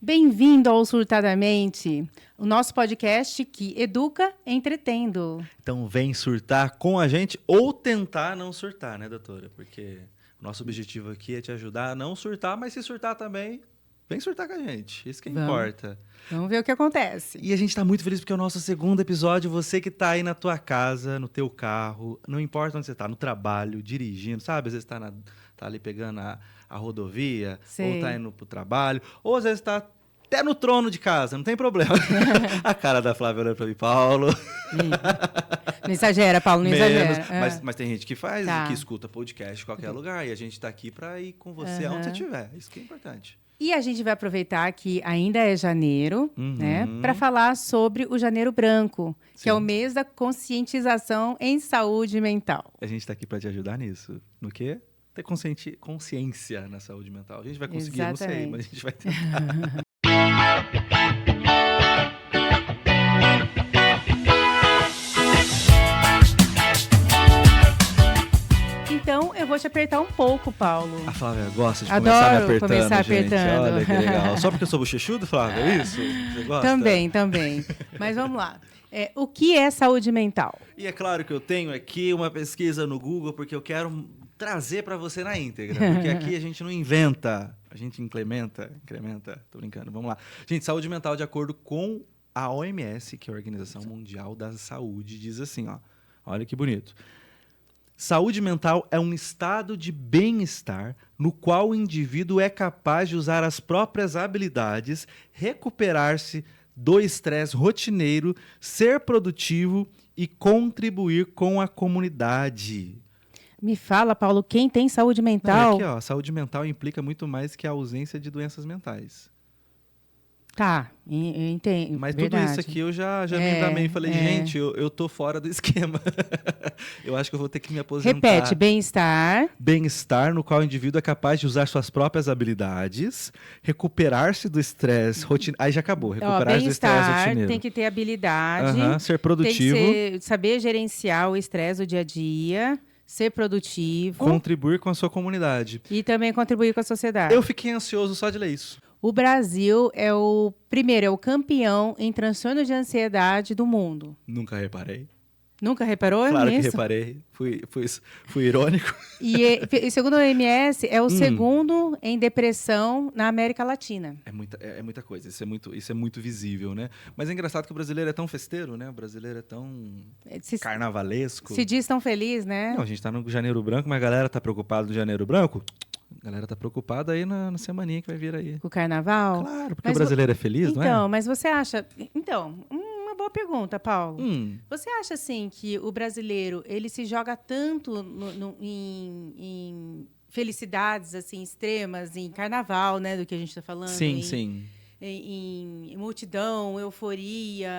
Bem-vindo ao Surtadamente, o nosso podcast que educa entretendo. Então vem surtar com a gente ou tentar não surtar, né, doutora? Porque o nosso objetivo aqui é te ajudar a não surtar, mas se surtar também, vem surtar com a gente. Isso que importa. Vamos ver o que acontece. E a gente está muito feliz porque é o nosso segundo episódio. Você que está aí na tua casa, no teu carro, não importa onde você está, no trabalho, dirigindo, sabe? Às vezes tá ali pegando a rodovia, Sei. ou tá indo pro trabalho, ou às vezes tá até no trono de casa, não tem problema. A cara da Flávia olhando para mim, Paulo. Não exagera, Paulo, não exagera. Mas tem gente que faz, Tá. que escuta podcast em qualquer lugar, e a gente está aqui para ir com você aonde você estiver. Isso que é importante. E a gente vai aproveitar que ainda é janeiro, né, para falar sobre o Janeiro Branco, que é o mês da conscientização em saúde mental. A gente está aqui para te ajudar nisso. No quê? Ter consciência na saúde mental. A gente vai conseguir, eu não sei, mas a gente vai tentar. Então, eu vou te apertar um pouco, Paulo. A Flávia gosta de Adoro começar me apertando, começar gente. apertando. Olha que legal. Só porque eu sou bochechudo, Flávia, é isso? Você gosta? Também. Mas vamos lá. O que é saúde mental? E é claro que eu tenho aqui uma pesquisa no Google, porque eu quero trazer para você na íntegra. Porque aqui a gente não inventa, a gente incrementa. Tô brincando, vamos lá. Gente, saúde mental, de acordo com a OMS, que é a Organização Mundial da Saúde, diz assim, ó. Olha que bonito. Saúde mental é um estado de bem-estar no qual o indivíduo é capaz de usar as próprias habilidades, recuperar-se do estresse rotineiro, ser produtivo e contribuir com a comunidade. Me fala, Paulo, quem tem saúde Não, mental? aqui, ó, saúde mental implica muito mais que a ausência de doenças mentais. Tá, eu entendo. Mas verdade. tudo isso aqui eu já me endamei e falei, gente, eu tô fora do esquema. Eu acho que eu vou ter que me aposentar. Repete, bem-estar. Bem-estar no qual o indivíduo é capaz de usar suas próprias habilidades, recuperar-se do estresse rotineiro. Aí já acabou, recuperar-se do estresse Bem-estar rotineiro. tem que ter habilidade. Ser produtivo. Tem que saber gerenciar o estresse do dia a dia, ser produtivo. Contribuir com a sua comunidade. E também contribuir com a sociedade. Eu fiquei ansioso só de ler isso. O Brasil é o campeão em transtorno de ansiedade do mundo. Nunca reparei. Nunca reparou Claro nisso? que reparei. Fui irônico. E segundo a OMS, é o segundo em depressão na América Latina. É muita coisa. Isso é muito visível, né? Mas é engraçado que o brasileiro é tão festeiro, né? O brasileiro é tão carnavalesco. Se diz tão feliz, né? Não, a gente tá no Janeiro Branco, mas a galera tá preocupada no Janeiro Branco. A galera tá preocupada aí na semaninha que vai vir aí. O carnaval? Claro, porque o brasileiro é feliz, não é? Então, mas você acha... Então, uma boa pergunta, Paulo. Você acha, assim, que o brasileiro, ele se joga tanto em felicidades, assim, extremas, em carnaval, né, do que a gente está falando? Sim. Em multidão, euforia.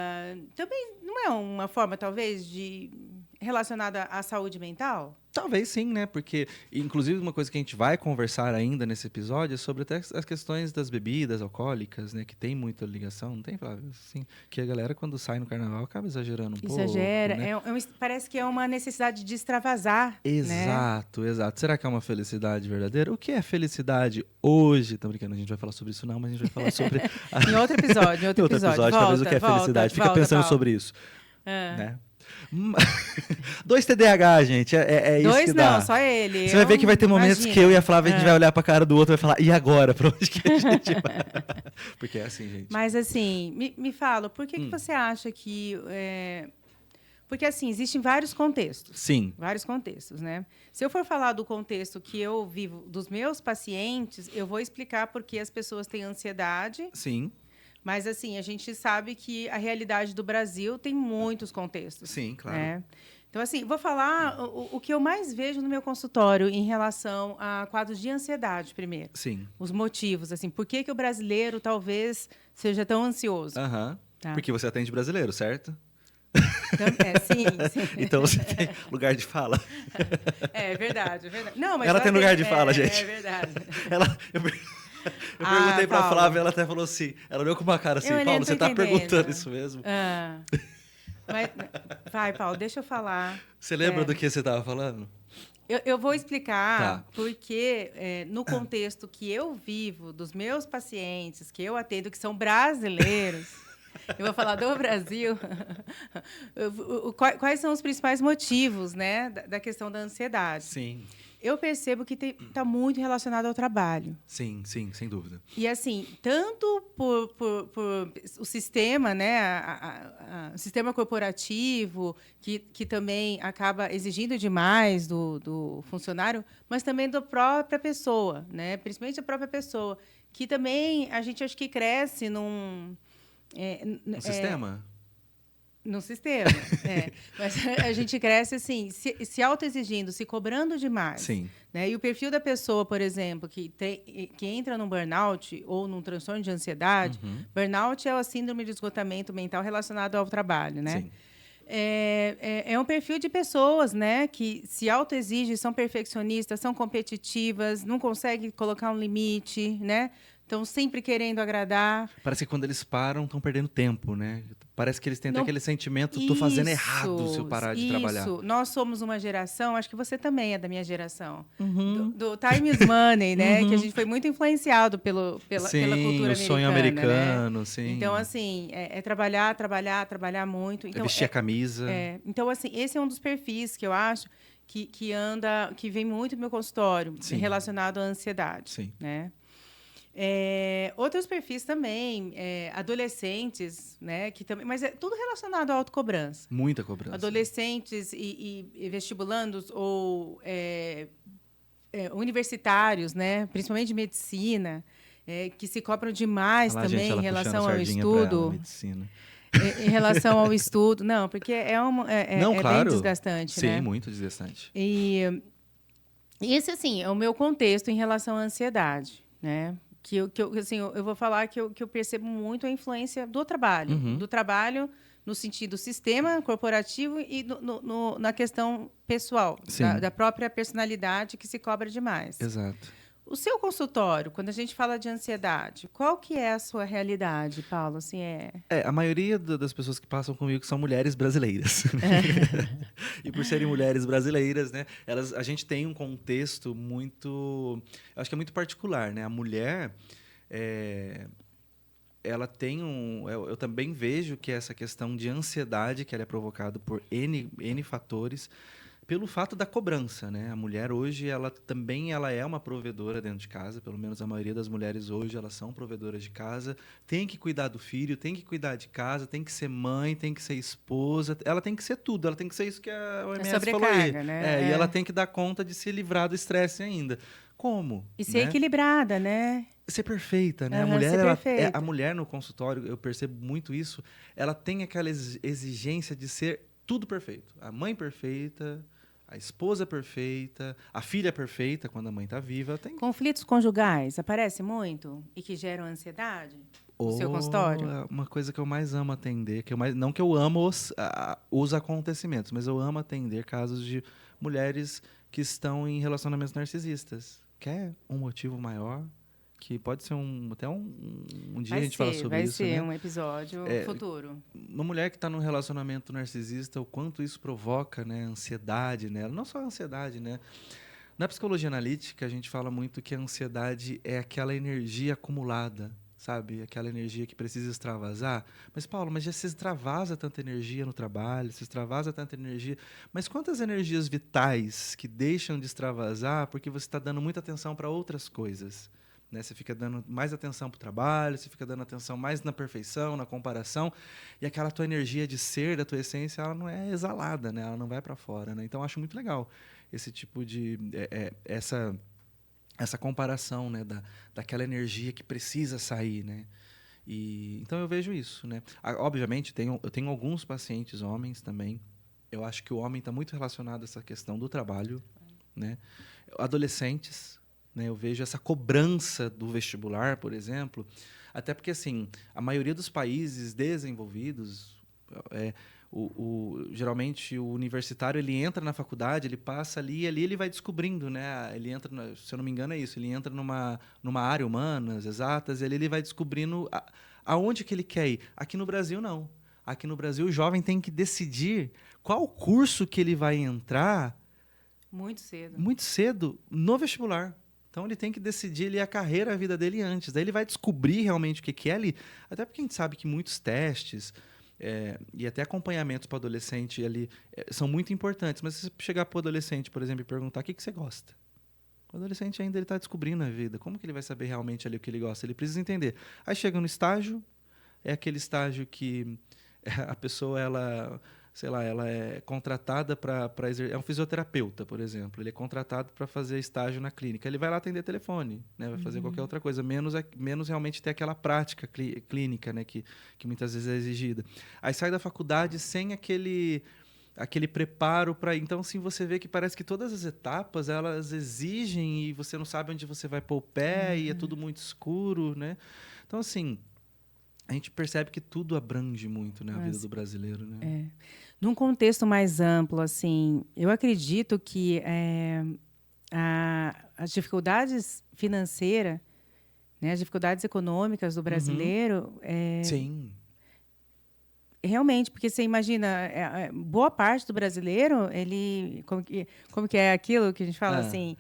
Também não é uma forma, talvez, relacionada à saúde mental? Talvez sim, né? Porque, inclusive, uma coisa que a gente vai conversar ainda nesse episódio é sobre até as questões das bebidas alcoólicas, né? Que tem muita ligação, não tem, Flávio? Sim. Que a galera, quando sai no carnaval, acaba exagerando um pouco. Exagera. Né? Parece que é uma necessidade de extravasar. Exato. Será que é uma felicidade verdadeira? O que é felicidade hoje? Tô brincando, a gente vai falar sobre isso não, mas a gente vai falar sobre... Em outro episódio. Talvez o que é felicidade. Fica pensando sobre isso. Né? 2 TDAH, gente, é isso que dá. 2 não, só ele. Você vai ver que vai ter momentos que eu e a Flávia, a gente vai olhar pra cara do outro e vai falar, e agora? Pra onde que a gente vai? Porque é assim, gente. Mas assim, me fala, por que você acha que... Porque assim, existem vários contextos. Sim. Vários contextos, né? Se eu for falar do contexto que eu vivo dos meus pacientes, eu vou explicar por que as pessoas têm ansiedade. Sim. Mas, assim, a gente sabe que a realidade do Brasil tem muitos contextos. Sim, claro. Né? Então, assim, vou falar o que eu mais vejo no meu consultório em relação a quadros de ansiedade, primeiro. Sim. Os motivos, assim, por que o brasileiro talvez seja tão ansioso? Tá. Porque você atende brasileiro, certo? Então, sim. Então você tem lugar de fala. É verdade. Não, mas ela tem lugar de fala, gente. É verdade. Eu perguntei pra Flávia, ela até falou assim, ela olhou com uma cara assim, Paulo, você tá perguntando isso mesmo? Mas, vai, Paulo, deixa eu falar. Você lembra do que você tava falando? Eu vou explicar porque, no contexto que eu vivo, dos meus pacientes que eu atendo, que são brasileiros, eu vou falar do Brasil, quais são os principais motivos, né, da questão da ansiedade? Sim. Eu percebo que está muito relacionado ao trabalho. Sim, sem dúvida. E, assim, tanto por o sistema, né, o sistema corporativo, que também acaba exigindo demais do funcionário, mas também da própria pessoa, né, principalmente a própria pessoa, que também a gente acho que cresce num... sistema? No sistema, Mas a gente cresce assim, se autoexigindo, se cobrando demais. Sim. Né? E o perfil da pessoa, por exemplo, que entra num burnout ou num transtorno de ansiedade, burnout é a síndrome de esgotamento mental relacionado ao trabalho, né? Sim. É um perfil de pessoas, né, que se autoexigem, são perfeccionistas, são competitivas, não conseguem colocar um limite, né? Estão sempre querendo agradar. Parece que quando eles param, estão perdendo tempo, né? Parece que eles têm até aquele sentimento, estou fazendo errado se eu parar de trabalhar. Isso. Nós somos uma geração, acho que você também é da minha geração, do time is money, né? Que a gente foi muito influenciado pela cultura americana. O sonho americano, né? sim. Então, assim, trabalhar muito. Então, vestir a camisa. Então, assim, esse é um dos perfis que eu acho que vem muito no meu consultório, relacionado à ansiedade. Sim. Né? Outros perfis também, adolescentes, né, que também, mas é tudo relacionado à autocobrança. Muita cobrança. Adolescentes e vestibulandos ou universitários, né, principalmente de medicina, que se cobram demais também em relação ao estudo. Em relação ao estudo, não, porque claro, bem desgastante, sim, né? Muito desgastante. E esse, assim, é o meu contexto em relação à ansiedade, né? Eu vou falar que eu percebo muito a influência do trabalho. Do trabalho no sentido sistema corporativo e na questão pessoal, da própria personalidade que se cobra demais. Exato. O seu consultório, quando a gente fala de ansiedade, qual que é a sua realidade, Paulo? Assim, a maioria das pessoas que passam comigo são mulheres brasileiras. E por serem mulheres brasileiras, né, a gente tem um contexto muito... Eu acho que é muito particular, né? A mulher... ela tem eu também vejo que essa questão de ansiedade, que ela é provocada por N fatores, pelo fato da cobrança, né? A mulher hoje, ela é uma provedora dentro de casa, pelo menos a maioria das mulheres hoje, elas são provedoras de casa, tem que cuidar do filho, tem que cuidar de casa, tem que ser mãe, tem que ser esposa, ela tem que ser tudo, ela tem que ser isso que a OMS falou aí. Né? E ela tem que dar conta de se livrar do estresse ainda. Como? E ser equilibrada, né? Ser perfeita, né? A mulher no consultório, eu percebo muito isso, ela tem aquela exigência de ser tudo perfeito. A mãe perfeita, a esposa perfeita, a filha perfeita, quando a mãe está viva. Conflitos conjugais aparecem muito e que geram ansiedade no seu consultório? É uma coisa que eu mais amo atender, não que eu amo os acontecimentos, mas eu amo atender casos de mulheres que estão em relacionamentos narcisistas. Quer um motivo maior? Que pode ser até um dia a gente fala sobre isso. Vai ser né? Um episódio futuro. Uma mulher que está num relacionamento narcisista, o quanto isso provoca, né, ansiedade nela. Não só a ansiedade, né? Na psicologia analítica, a gente fala muito que a ansiedade é aquela energia acumulada, sabe? Aquela energia que precisa extravasar. Mas, Paulo, já se extravasa tanta energia no trabalho, se extravasa tanta energia. Mas quantas energias vitais que deixam de extravasar porque você está dando muita atenção para outras coisas? Né? Você fica dando mais atenção para o trabalho, você fica dando atenção mais na perfeição, na comparação, e aquela tua energia de ser, da tua essência, ela não é exalada, né? Ela não vai para fora. Né? Então, eu acho muito legal esse tipo de... essa comparação, né? daquela energia que precisa sair. Né? Então, eu vejo isso. Né? Obviamente, eu tenho alguns pacientes homens também. Eu acho que o homem está muito relacionado a essa questão do trabalho. Né? Adolescentes... Né, eu vejo essa cobrança do vestibular, por exemplo, até porque assim, a maioria dos países desenvolvidos, geralmente o universitário ele entra na faculdade, ele passa ali ele vai descobrindo, né? Ele entra, se eu não me engano é isso, ele entra numa área humanas, exatas, ele vai descobrindo aonde que ele quer ir. Aqui no Brasil não. Aqui no Brasil o jovem tem que decidir qual curso que ele vai entrar Muito cedo. Muito cedo, no vestibular. Então, ele tem que decidir ali a carreira, a vida dele antes. Daí ele vai descobrir realmente o que é ali. Até porque a gente sabe que muitos testes e até acompanhamentos para o adolescente ali são muito importantes. Mas se você chegar para o adolescente, por exemplo, e perguntar o que você gosta, o adolescente ainda está descobrindo a vida. Como que ele vai saber realmente ali o que ele gosta? Ele precisa entender. Aí chega no estágio, é aquele estágio que a pessoa, sei lá, ela é contratada para exercer. É um fisioterapeuta, por exemplo. Ele é contratado para fazer estágio na clínica. Ele vai lá atender telefone, né? Vai fazer qualquer outra coisa, menos realmente ter aquela prática clínica, né? Que muitas vezes é exigida. Aí sai da faculdade sem aquele preparo para... Então, assim, você vê que parece que todas as etapas, elas exigem e você não sabe onde você vai pôr o pé e é tudo muito escuro, né? Então, assim... A gente percebe que tudo abrange muito, né, a vida do brasileiro, né? Num contexto mais amplo, assim, eu acredito que as dificuldades financeiras, né, as dificuldades econômicas do brasileiro... Sim. Realmente, porque você imagina, boa parte do brasileiro, ele... Como que é aquilo que a gente fala, assim...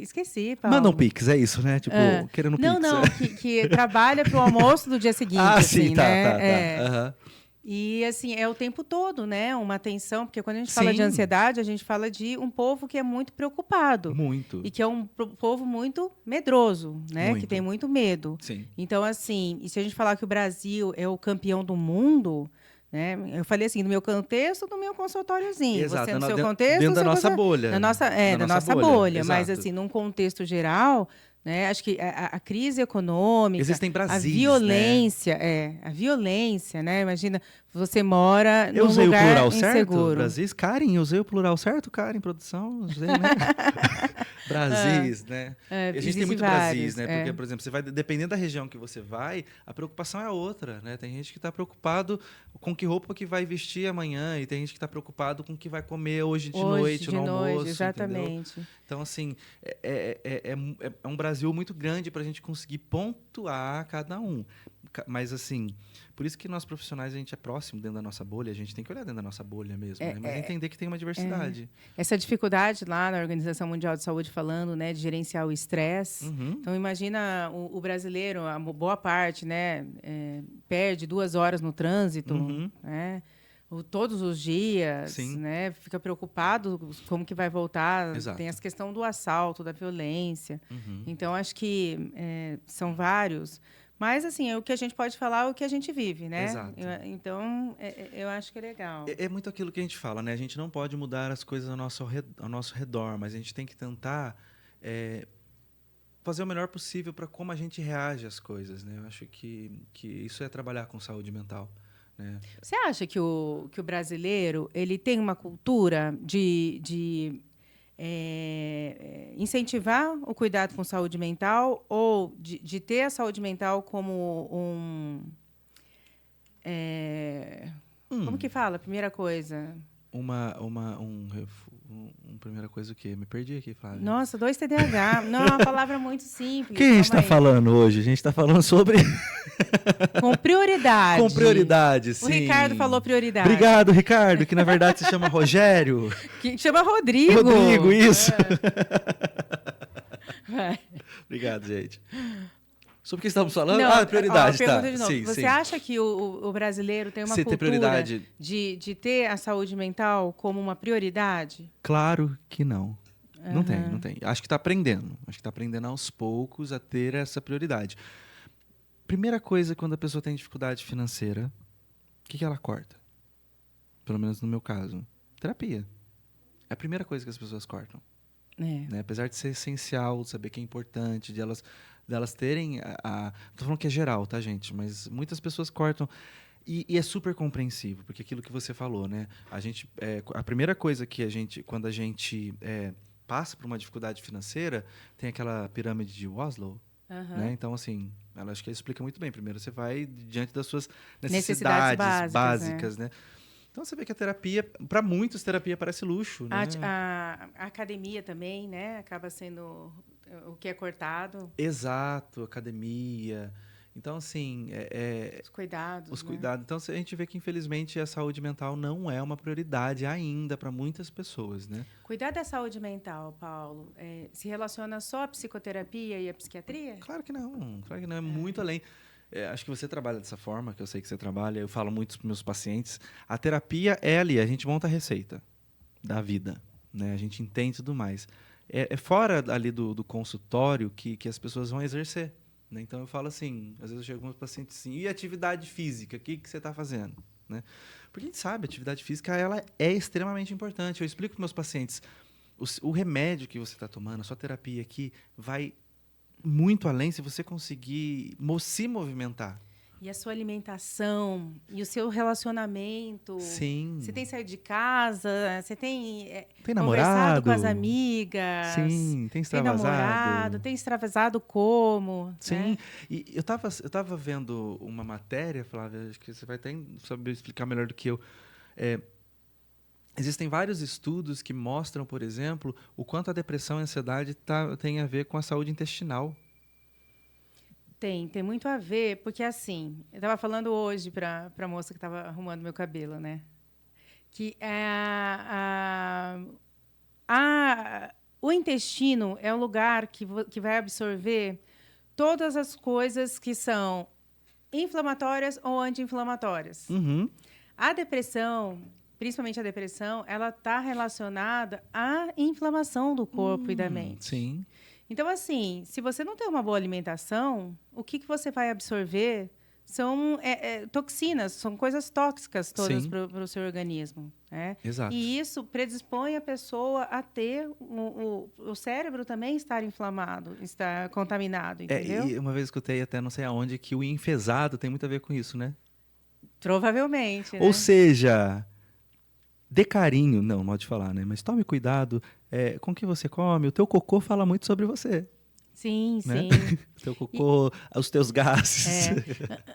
esqueci, Paulo. Manda um Pix, é isso, né? Tipo, querendo Pix. Não, que trabalha para o almoço do dia seguinte, assim, sim, né? Tá. E, assim, é o tempo todo, né? Uma atenção, porque quando a gente fala de ansiedade, a gente fala de um povo que é muito preocupado. Muito. E que é um povo muito medroso, né? Muito. Que tem muito medo. Sim. Então, assim, e se a gente falar que o Brasil é o campeão do mundo... Né? Eu falei assim, no meu contexto, no meu consultóriozinho. Exato. Você no seu contexto... Dentro da nossa bolha. Da nossa bolha. Mas, Exato. assim, num contexto geral... Né? Acho que a crise econômica, existem Brasis, a violência, né? A violência, né? Imagina, você mora num lugar inseguro. Eu usei o plural certo? Brasis, Karen, usei o plural certo, Karen, produção, usei, né? Brasis, né? A gente tem muito Brasis, né? Porque, por exemplo, você vai, dependendo da região que você vai, a preocupação é outra, né? Tem gente que está preocupado com que roupa que vai vestir amanhã e tem gente que está preocupado com o que vai comer hoje de noite, no almoço, exatamente. Entendeu? Então, assim, é um Brasil muito grande para a gente conseguir pontuar cada um. Mas, assim, por isso que nós profissionais, a gente é próximo dentro da nossa bolha, a gente tem que olhar dentro da nossa bolha mesmo, né? Mas entender que tem uma diversidade. Essa dificuldade lá na Organização Mundial de Saúde falando, né, de gerenciar o estresse. Então, imagina o brasileiro, a boa parte, né, perde 2 horas no trânsito, né? Todos os dias, né? Fica preocupado como que vai voltar. Exato. Tem essa questão do assalto, da violência. Então, acho que são vários. Mas, assim, o que a gente pode falar é o que a gente vive, né? Exato. Então, eu acho que é legal. É muito aquilo que a gente fala, né? A gente não pode mudar as coisas ao nosso redor, mas a gente tem que tentar fazer o melhor possível para como a gente reage às coisas, né? Eu acho que isso é trabalhar com saúde mental. Né? Você acha que o brasileiro ele tem uma cultura de incentivar o cuidado com saúde mental ou de ter a saúde mental como como que fala? Primeira coisa. Primeira coisa o quê? Me perdi aqui, Flávia. Nossa, 2 TDAH. Não, é uma palavra muito simples. O que a gente está falando hoje? A gente está falando sobre... Com prioridade. Com prioridade, sim. O Ricardo falou prioridade. Obrigado, Ricardo, que na verdade se chama Rogério. Que chama Rodrigo. Rodrigo, isso. Obrigado, gente. Sobre o que estamos falando? Não, prioridade, tá. De novo. Sim, Você acha que o brasileiro tem uma cultura prioridade de ter a saúde mental como uma prioridade? Claro que não. Não tem. Acho que está aprendendo. Acho que está aprendendo aos poucos a ter essa prioridade. Primeira coisa, quando a pessoa tem dificuldade financeira, o que ela corta? Pelo menos no meu caso. Terapia. É a primeira coisa que as pessoas cortam. Né? Apesar de ser essencial, saber que é importante, de elas terem não tô falando que é geral, tá, gente? Mas muitas pessoas cortam. E é super compreensivo, porque aquilo que você falou, né? A primeira coisa que quando a gente passa por uma dificuldade financeira, tem aquela pirâmide de Maslow. Né? Então, assim, acho que ela explica muito bem. Primeiro, você vai diante das suas necessidades básicas, né? Então, você vê que a terapia, para muitos, terapia parece luxo. Né? A academia também, né? Acaba sendo o que é cortado. Exato, academia. Então, assim... Os cuidados, Os né? cuidados. Então, a gente vê que, infelizmente, a saúde mental não é uma prioridade ainda para muitas pessoas, né? Cuidar da saúde mental, Paulo, se relaciona só à psicoterapia e à psiquiatria? Claro que não. Claro que não. É muito além. Acho que você trabalha dessa forma, que eu sei que você trabalha. Eu falo muito para meus pacientes. A terapia é ali. A gente monta a receita da vida, né? A gente entende tudo mais. É fora ali do consultório que as pessoas vão exercer, né? Então, eu falo assim, às vezes eu chego com meus pacientes assim, e atividade física, o que você está fazendo? Né? Porque a gente sabe, a atividade física ela é extremamente importante. Eu explico para meus pacientes, o remédio que você está tomando, a sua terapia aqui, vai muito além se você conseguir se movimentar. E a sua alimentação, e o seu relacionamento. Sim. Você tem saído de casa, você tem, tem conversado namorado? com as amigas. Sim, tem extravasado. Tem namorado, tem extravasado como? Sim, né? e eu tava vendo uma matéria, Flávia, acho que você vai até saber explicar melhor do que eu. Existem vários estudos que mostram, por exemplo, o quanto a depressão e a ansiedade tem a ver com a saúde intestinal. Tem muito a ver, porque assim, eu estava falando hoje para a moça que estava arrumando meu cabelo, né? Que o intestino é um lugar que vai absorver todas as coisas que são inflamatórias ou anti-inflamatórias. Uhum. A depressão, principalmente a depressão, ela está relacionada à inflamação do corpo e da mente. Sim. Então, assim, se você não tem uma boa alimentação, o que você vai absorver são toxinas, são coisas tóxicas todas para o seu organismo. Né? Exato. E isso predispõe a pessoa a ter o cérebro também estar inflamado, estar contaminado, entendeu? E uma vez escutei até não sei aonde que o enfesado tem muito a ver com isso, né? Provavelmente, Ou né? seja, dê carinho, não, pode falar, né? Mas tome cuidado com o que você come. O teu cocô fala muito sobre você. Sim, né? sim. O teu cocô, os teus gases.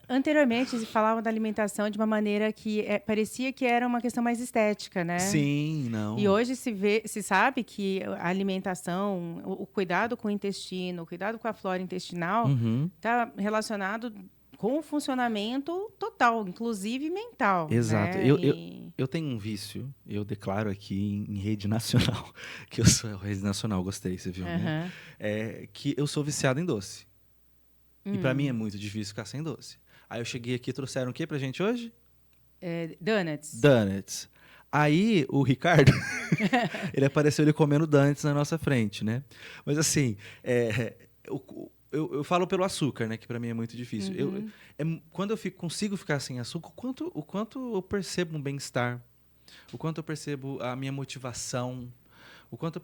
Anteriormente, se falava da alimentação de uma maneira que parecia que era uma questão mais estética, né? Sim, não. E hoje se sabe que a alimentação, o cuidado com o intestino, o cuidado com a flora intestinal, está relacionado com o funcionamento total, inclusive mental. Exato. Né? Eu tenho um vício, eu declaro aqui em rede nacional, que eu sou rede nacional, gostei, você viu, né? Que eu sou viciado em doce. E para mim é muito difícil ficar sem doce. Aí eu cheguei aqui e trouxeram o que pra gente hoje? Donuts. Donuts. Aí o Ricardo, ele apareceu ele comendo donuts na nossa frente, né? Mas assim, eu falo pelo açúcar, né? Que para mim é muito difícil. Quando eu consigo ficar sem açúcar, o quanto eu percebo um bem-estar, o quanto eu percebo a minha motivação,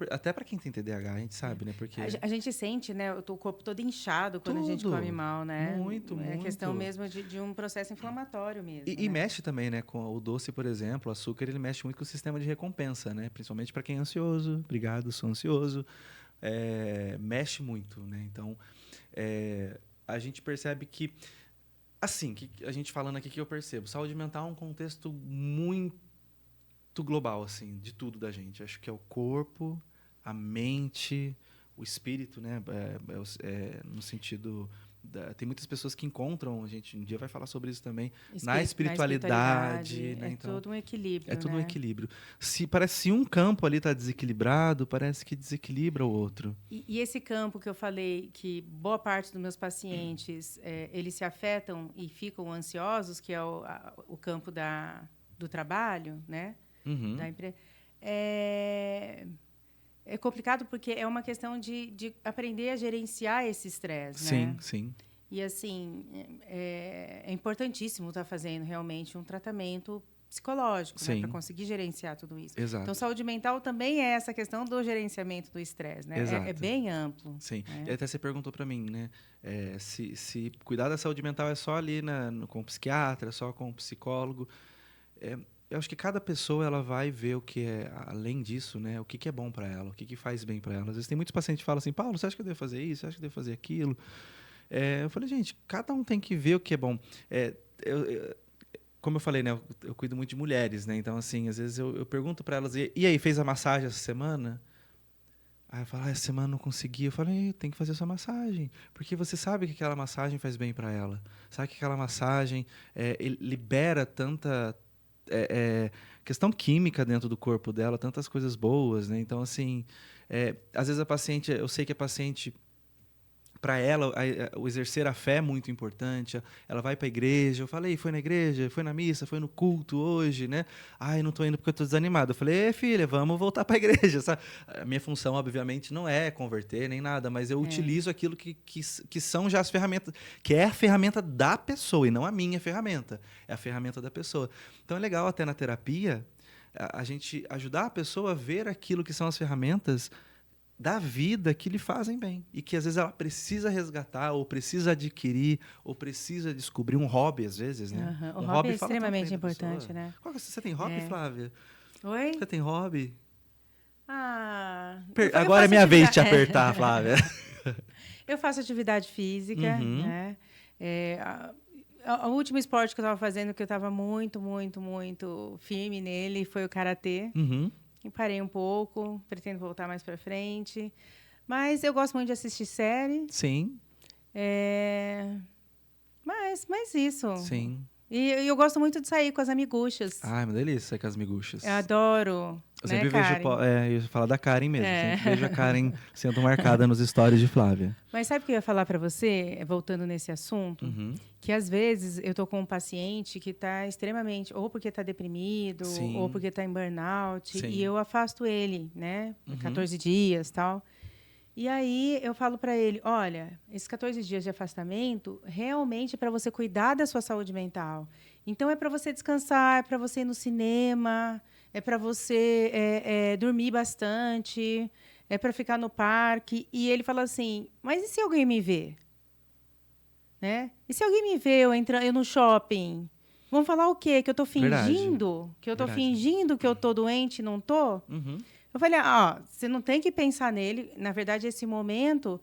até para quem tem TDAH, a gente sabe, né? Porque a gente sente, né, o corpo todo inchado quando a gente come mal, né? Muito. É questão mesmo de um processo inflamatório mesmo. E mexe também, né? Com o doce, por exemplo, o açúcar, ele mexe muito com o sistema de recompensa, né? Principalmente para quem é ansioso. Obrigado, sou ansioso. Mexe muito, né? Então, a gente percebe que, assim, que a gente falando aqui que eu percebo, saúde mental é um contexto muito global, assim, de tudo da gente. Acho que é o corpo, a mente, o espírito, né? No sentido... Tem muitas pessoas que encontram, a gente um dia vai falar sobre isso também, na espiritualidade. Né? Então, tudo um equilíbrio. É tudo né? um equilíbrio. Parece que um campo ali está desequilibrado, parece que desequilibra o outro. E esse campo que eu falei, que boa parte dos meus pacientes, eles se afetam e ficam ansiosos, que é o campo do trabalho, né? Da empresa. É complicado porque é uma questão de aprender a gerenciar esse estresse, né? Sim. E, assim, é importantíssimo estar fazendo realmente um tratamento psicológico, né, para conseguir gerenciar tudo isso. Exato. Então, saúde mental também é essa questão do gerenciamento do estresse, né? É bem amplo. Sim. Né? E até você perguntou para mim, né? Se cuidar da saúde mental é só ali com o psiquiatra, só com o psicólogo. Eu acho que cada pessoa ela vai ver o que é, além disso, né? O que é bom para ela, o que faz bem para ela. Às vezes tem muitos pacientes que falam assim, Paulo, você acha que eu devo fazer isso? Você acha que eu devo fazer aquilo? Eu falei, gente, cada um tem que ver o que é bom. Como eu falei, né? Eu cuido muito de mulheres, né? Então, assim, às vezes eu pergunto para elas, e aí, fez a massagem essa semana? Aí eu falo, essa semana não consegui. Eu falei, tem que fazer sua massagem. Porque você sabe que aquela massagem faz bem para ela. Sabe que aquela massagem libera tanta questão química dentro do corpo dela, tantas coisas boas, né? Então, assim, às vezes a paciente, eu sei que a paciente, para ela, o exercer a fé é muito importante. Ela vai para a igreja. Eu falei, foi na igreja, foi na missa, foi no culto hoje, né? Ai, não estou indo porque eu estou desanimado. Eu falei, filha, vamos voltar para a igreja. Sabe? A minha função, obviamente, não é converter nem nada, mas eu utilizo aquilo que são já as ferramentas, que é a ferramenta da pessoa e não a minha ferramenta. É a ferramenta da pessoa. Então é legal até na terapia a gente ajudar a pessoa a ver aquilo que são as ferramentas da vida que lhe fazem bem. E que às vezes ela precisa resgatar, ou precisa adquirir, ou precisa descobrir um hobby, às vezes, né? O hobby é extremamente importante, né? Você tem hobby, Flávia? Oi? Você tem hobby? Eu agora é minha vez de te apertar, Flávia. Eu faço atividade física, né? O último esporte que eu estava fazendo, que eu estava muito, muito, muito firme nele, foi o karatê. E parei um pouco, pretendo voltar mais para frente. Mas eu gosto muito de assistir série. Sim. Mas isso. Sim. E eu gosto muito de sair com as amiguchas. Ai, uma delícia sair com as amiguchas. Eu adoro. Eu sempre vejo... eu ia falar da Karen mesmo. Sempre vejo a Karen sendo marcada nos stories de Flávia. Mas sabe o que eu ia falar para você, voltando nesse assunto? Que às vezes eu tô com um paciente que está extremamente... Ou porque está deprimido, Sim. ou porque está em burnout. Sim. E eu afasto ele, né? 14 dias e tal. E aí eu falo para ele, olha, esses 14 dias de afastamento realmente é para você cuidar da sua saúde mental. Então é para você descansar, é para você ir no cinema, é para você dormir bastante, é para ficar no parque. E ele fala assim, mas e se alguém me vê? Né? E se alguém me vê eu no shopping? Vão falar o quê? Que eu estou fingindo? Verdade. Que eu estou fingindo que eu estou doente e não estou? Eu falei, você não tem que pensar nele. Na verdade, esse momento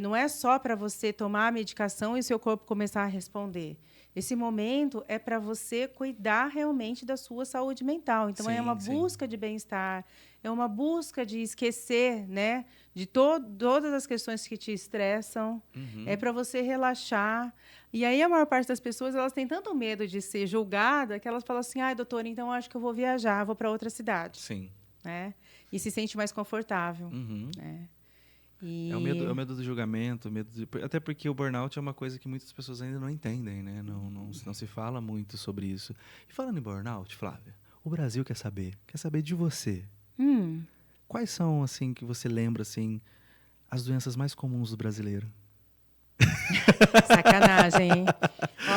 não é só para você tomar a medicação e seu corpo começar a responder. Esse momento é para você cuidar realmente da sua saúde mental. Então, é uma busca de bem-estar, é uma busca de esquecer, né, de todas as questões que te estressam. É para você relaxar. E aí, a maior parte das pessoas, elas têm tanto medo de ser julgada que elas falam assim, doutora, então eu acho que eu vou viajar, vou para outra cidade. Sim. Né? E se sente mais confortável. Né? É o medo do julgamento, até porque o burnout é uma coisa que muitas pessoas ainda não entendem, né? Não se fala muito sobre isso. E falando em burnout, Flávia, o Brasil quer saber de você. Quais são, assim, que você lembra, assim, as doenças mais comuns do brasileiro? Sacanagem, hein?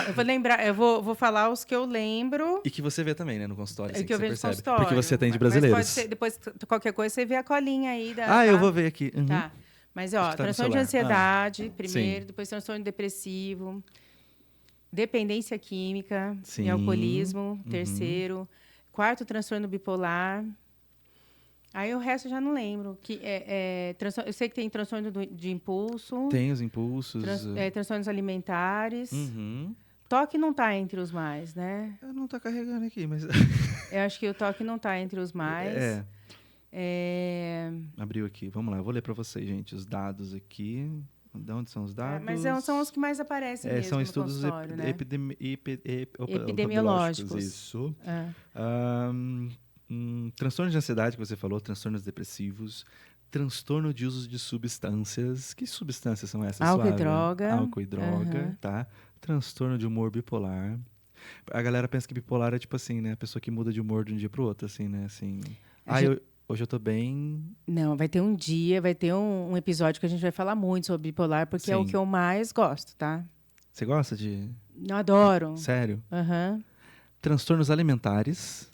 Eu vou lembrar, eu vou falar os que eu lembro. E que você vê também, né, no consultório, assim, que eu vejo no consultório. Porque você tem de brasileiros. Mas pode ser, depois, qualquer coisa, você vê a colinha aí. Tá? Eu vou ver aqui. Tá. Mas, transtorno de ansiedade, primeiro, depois transtorno depressivo, dependência química e alcoolismo, terceiro. Quarto, transtorno bipolar. Aí o resto eu já não lembro. Eu sei que tem transtorno de impulso. Tem os impulsos. Transtornos alimentares. Toque não está entre os mais, né? Não está carregando aqui, mas... Eu acho que o toque não está entre os mais. Abriu aqui. Vamos lá, eu vou ler para vocês, gente, os dados aqui. De onde são os dados? Mas são os que mais aparecem mesmo são no estudos né? epidemiológicos. Isso. Transtorno de ansiedade, que você falou, transtornos depressivos, transtorno de uso de substâncias. Que substâncias são essas? Álcool e droga. Álcool e droga, tá? Transtorno de humor bipolar. A galera pensa que bipolar é tipo assim, né? A pessoa que muda de humor de um dia pro outro, assim, né? Assim, hoje eu tô bem... Não, vai ter um episódio que a gente vai falar muito sobre bipolar, porque é o que eu mais gosto, tá? Você gosta de... Eu adoro. Sério? Transtornos alimentares.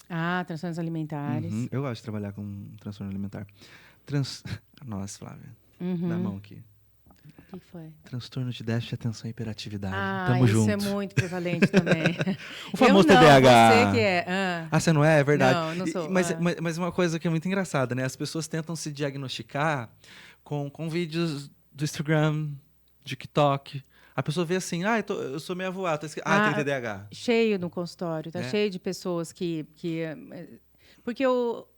Transtornos alimentares. Eu gosto de trabalhar com transtorno alimentar. Nossa, Flávia. Dá a mão aqui. O que foi? Transtorno de déficit de atenção e hiperatividade. Tamo junto. Isso é muito prevalente também. O famoso TDAH. Você que é. Você não é? É verdade. Não sou. Mas uma coisa que é muito engraçada, né? As pessoas tentam se diagnosticar com vídeos do Instagram, de TikTok. A pessoa vê assim, eu sou meio avoado. Tem TDAH. Cheio no consultório, tá cheio de pessoas que... Porque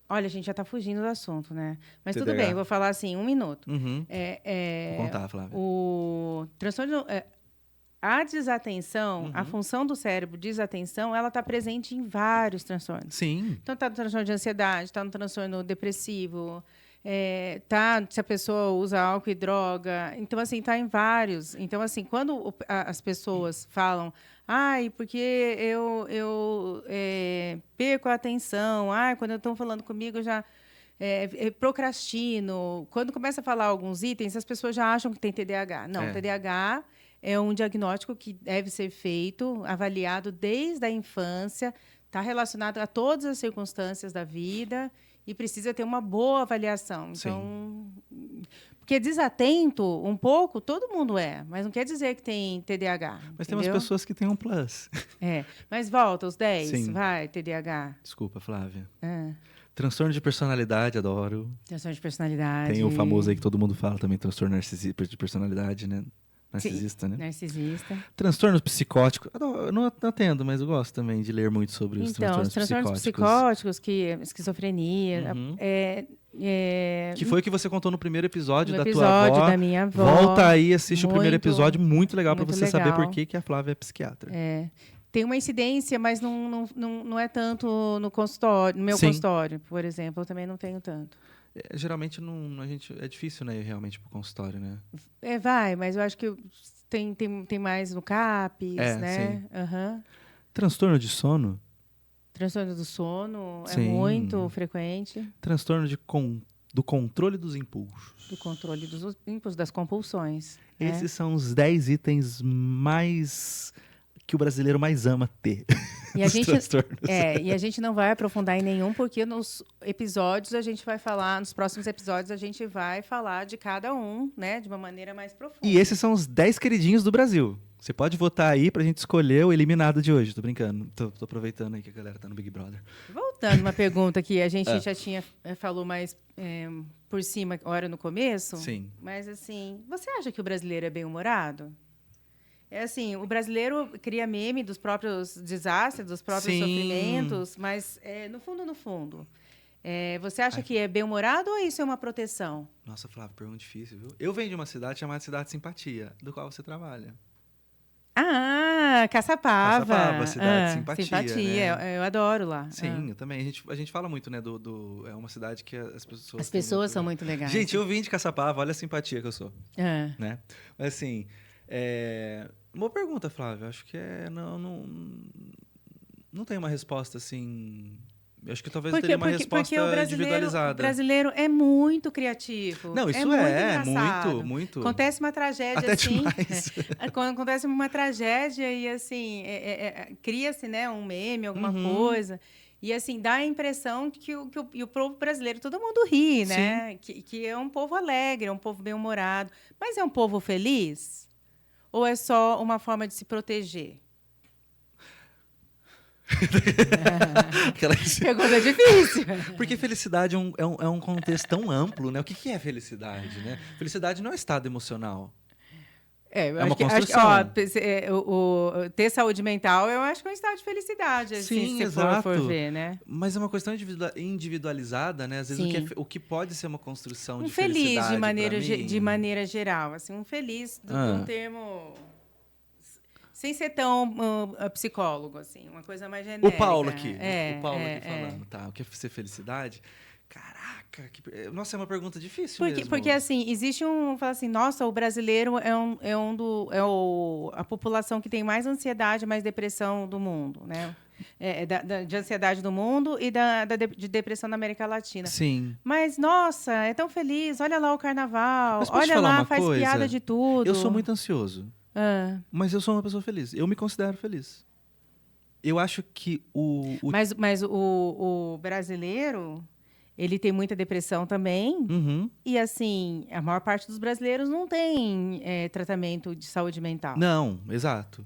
Olha, a gente já está fugindo do assunto, né? Mas TDAH. tudo bem, vou falar assim, 1 minuto. Vou contar, Flávia. O transtorno... A desatenção, a função do cérebro desatenção, ela está presente em vários transtornos. Sim. Então, está no transtorno de ansiedade, está no transtorno depressivo, se a pessoa usa álcool e droga. Então, assim, está em vários. Então, assim, quando as pessoas falam, porque eu perco a atenção, quando eu estou falando comigo, eu já procrastino. Quando começa a falar alguns itens, as pessoas já acham que tem TDAH. Não, TDAH é um diagnóstico que deve ser feito, avaliado desde a infância, está relacionado a todas as circunstâncias da vida e precisa ter uma boa avaliação. Então, porque desatento, um pouco, todo mundo mas não quer dizer que tem TDAH. Mas entendeu? tem umas pessoas que têm um plus. Mas volta, os 10, Sim. vai, TDAH. Desculpa, Flávia. Transtorno de personalidade, adoro. Transtorno de personalidade. Tem o famoso aí que todo mundo fala também, transtorno de personalidade, né? Narcisista, né? Narcisista. Transtornos psicóticos. Eu não atendo, mas eu gosto também de ler muito sobre os transtornos psicóticos. Então, os transtornos psicóticos, esquizofrenia... Que foi o que você contou no primeiro episódio da tua avó. Da minha avó. Volta aí, assiste o primeiro episódio, muito legal para você saber por que a Flávia é psiquiatra. Tem uma incidência, mas não é tanto no consultório, no meu consultório, por exemplo. Eu também não tenho tanto. Geralmente é difícil, né, realmente, pro consultório, né? Mas eu acho que tem mais no CAPES, né? Sim. Transtorno de sono? Transtorno do sono é muito frequente. Transtorno do controle dos impulsos. Do controle dos impulsos, das compulsões. Esses são os 10 itens mais... que o brasileiro mais ama ter. E a gente não vai aprofundar em nenhum, porque nos próximos episódios, a gente vai falar de cada um, né, de uma maneira mais profunda. E esses são os 10 queridinhos do Brasil. Você pode votar aí pra gente escolher o eliminado de hoje. Tô brincando. Tô aproveitando aí que a galera tá no Big Brother. Voltando uma pergunta que a gente já tinha falou mais por cima, hora no começo. Sim. Mas, assim, você acha que o brasileiro é bem-humorado? O brasileiro cria meme dos próprios desastres, dos próprios sofrimentos, mas, no fundo, você acha que é bem-humorado ou isso é uma proteção? Nossa, Flávio, pergunta difícil, viu? Eu venho de uma cidade chamada Cidade Simpatia, do qual você trabalha. Caçapava. Caçapava, Cidade Simpatia. Simpatia, né? Eu adoro lá. Sim, eu também. A gente fala muito, né, é uma cidade que as pessoas... As pessoas são muito legais. Gente, eu vim de Caçapava, olha a simpatia que eu sou. Né? Mas, assim... Boa pergunta, Flávia. Acho que não tem uma resposta assim. Eu acho que talvez teria uma resposta individualizada. O brasileiro é muito criativo. Não, isso muito. Acontece uma tragédia até assim. Demais. Quando acontece uma tragédia e assim cria-se, né, um meme, alguma coisa. E, assim, dá a impressão que o povo brasileiro, todo mundo ri, né? Que é um povo alegre, é um povo bem-humorado. Mas é um povo feliz? Ou é só uma forma de se proteger? Pergunta difícil. Porque felicidade é um contexto tão amplo, né? O que é felicidade, né? Felicidade não é estado emocional. Uma construção. Ter saúde mental, eu acho que é um estado de felicidade, assim, se for ver, né? Mas é uma questão individualizada, né? Às vezes o que pode ser uma construção de felicidade de maneira geral, assim, um feliz um termo sem ser tão psicólogo, assim, uma coisa mais genérica. O Paulo aqui falando, tá? O que é ser felicidade? Caraca, nossa, é uma pergunta difícil mesmo. Porque assim, existe fala assim, nossa, o brasileiro a população que tem mais ansiedade, mais depressão do mundo, né? De ansiedade do mundo e de depressão na América Latina. Sim. Mas, nossa, é tão feliz, olha lá o carnaval, olha lá, faz piada de tudo. Eu sou muito ansioso, mas eu sou uma pessoa feliz. Eu me considero feliz. Eu acho que Mas o brasileiro... Ele tem muita depressão também. E, assim, a maior parte dos brasileiros não tem tratamento de saúde mental. Não, exato.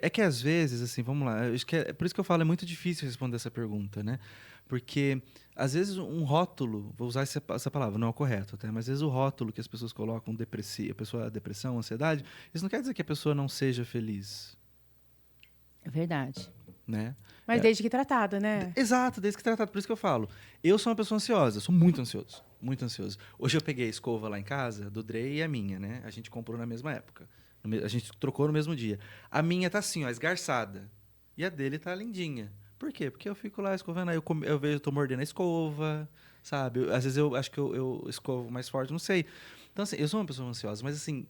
É que, às vezes, assim, vamos lá. Acho que por isso que eu falo, é muito difícil responder essa pergunta, né? Porque, às vezes, um rótulo... Vou usar essa palavra, não é o correto, até, mas, às vezes, o rótulo que as pessoas colocam, depressão, ansiedade, isso não quer dizer que a pessoa não seja feliz. É verdade. né? Mas desde que tratado, né? Exato, desde que tratado. Por isso que eu falo. Eu sou uma pessoa ansiosa, sou muito ansioso. Muito ansioso. Hoje eu peguei a escova lá em casa, do Dre e a minha, né? A gente comprou na mesma época. A gente trocou no mesmo dia. A minha tá assim, ó, esgarçada. E a dele tá lindinha. Por quê? Porque eu fico lá escovando, aí eu vejo, eu tô mordendo a escova, sabe? Às vezes eu acho que eu escovo mais forte, não sei. Então, assim, eu sou uma pessoa ansiosa, mas assim,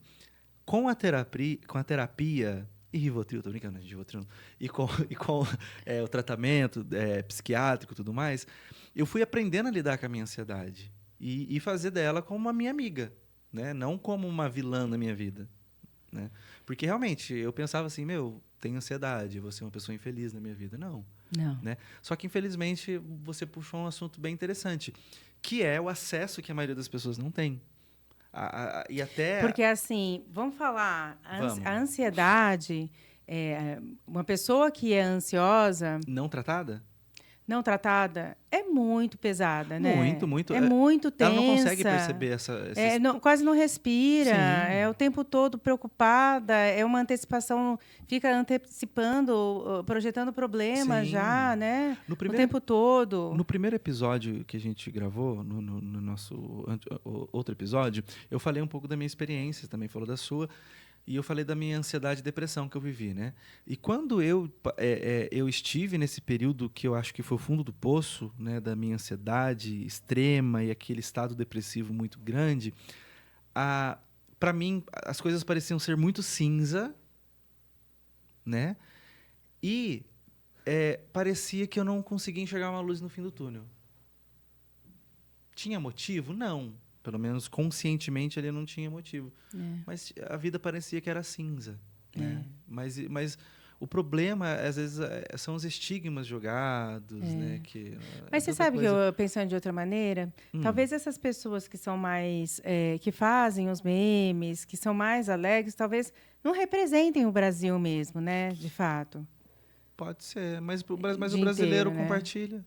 com a terapia e Rivotril, tô brincando, gente, Rivotril não. E com o tratamento psiquiátrico e tudo mais, eu fui aprendendo a lidar com a minha ansiedade e fazer dela como uma minha amiga, né? Não como uma vilã na minha vida, né? Porque realmente eu pensava assim, tenho ansiedade, vou ser uma pessoa infeliz na minha vida. Não. Né? Só que infelizmente você puxou um assunto bem interessante, que é o acesso que a maioria das pessoas não tem. E até... Porque, assim, vamos falar, a ansiedade, uma pessoa que é ansiosa... Não tratada? Não tratada, é muito pesada, né? Muito, muito. É muito tensa. Ela não consegue perceber quase não respira, Sim. é o tempo todo preocupada, é uma antecipação, fica antecipando, projetando problemas já, né? O tempo todo. No primeiro episódio que a gente gravou, no nosso outro episódio, eu falei um pouco da minha experiência, também falou da sua. E eu falei da minha ansiedade e depressão que eu vivi, né? E quando eu estive nesse período que eu acho que foi o fundo do poço, né, da minha ansiedade extrema e aquele estado depressivo muito grande, para mim as coisas pareciam ser muito cinza, né? E parecia que eu não conseguia enxergar uma luz no fim do túnel. Tinha motivo? Não. Pelo menos conscientemente ele não tinha motivo. Mas a vida parecia que era cinza. Né? Mas o problema, às vezes, são os estigmas jogados. Né? Mas você sabe que eu, pensando de outra maneira, talvez essas pessoas que são mais... que fazem os memes, que são mais alegres, talvez não representem o Brasil mesmo, né? De fato. Pode ser, mas o brasileiro compartilha.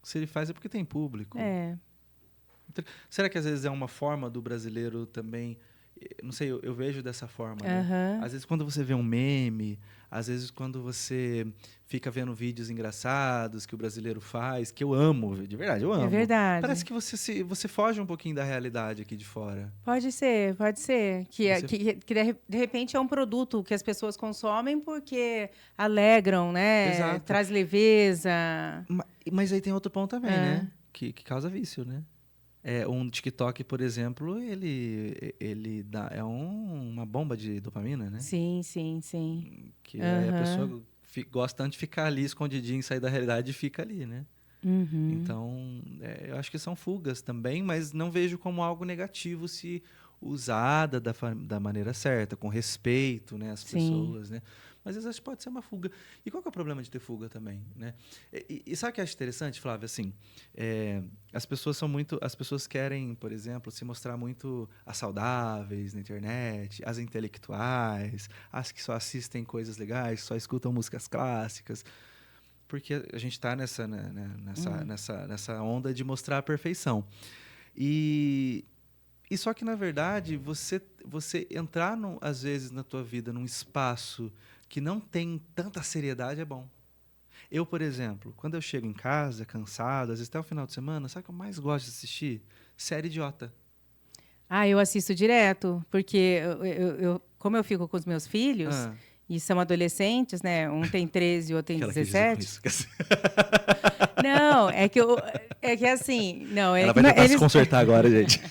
Se ele faz é porque tem público. Será que às vezes é uma forma do brasileiro também... Não sei, eu vejo dessa forma. Né? Às vezes quando você vê um meme, às vezes quando você fica vendo vídeos engraçados que o brasileiro faz, que eu amo, de verdade, eu amo. É verdade. Parece que você foge um pouquinho da realidade aqui de fora. Pode ser. Que de repente é um produto que as pessoas consomem porque alegram, né? Exato. Traz leveza. Mas aí tem outro ponto também, né? Que causa vício, né? Um TikTok, por exemplo, ele é uma bomba de dopamina, né? Sim. Que aí a pessoa gosta tanto de ficar ali escondidinha e sair da realidade e fica ali, né? Então, eu acho que são fugas também, mas não vejo como algo negativo se usada da maneira certa, com respeito, né, às pessoas, né? Mas às vezes pode ser uma fuga. E qual que é o problema de ter fuga também, né? E sabe o que eu acho interessante, Flávia? Assim, as pessoas querem, por exemplo, se mostrar muito as saudáveis na internet, as intelectuais, as que só assistem coisas legais, só escutam músicas clássicas, porque a gente está nessa onda de mostrar a perfeição. E só que, na verdade, você entrar, às vezes, na tua vida, num espaço que não tem tanta seriedade é bom. Eu, por exemplo, quando eu chego em casa, cansado, às vezes até o final de semana, sabe o que eu mais gosto de assistir? Série idiota. Eu assisto direto, porque como eu fico com os meus filhos, e são adolescentes, né? Um tem 13 e o outro tem 17. Não, é que assim... Não, ela vai tentar se consertar agora, gente.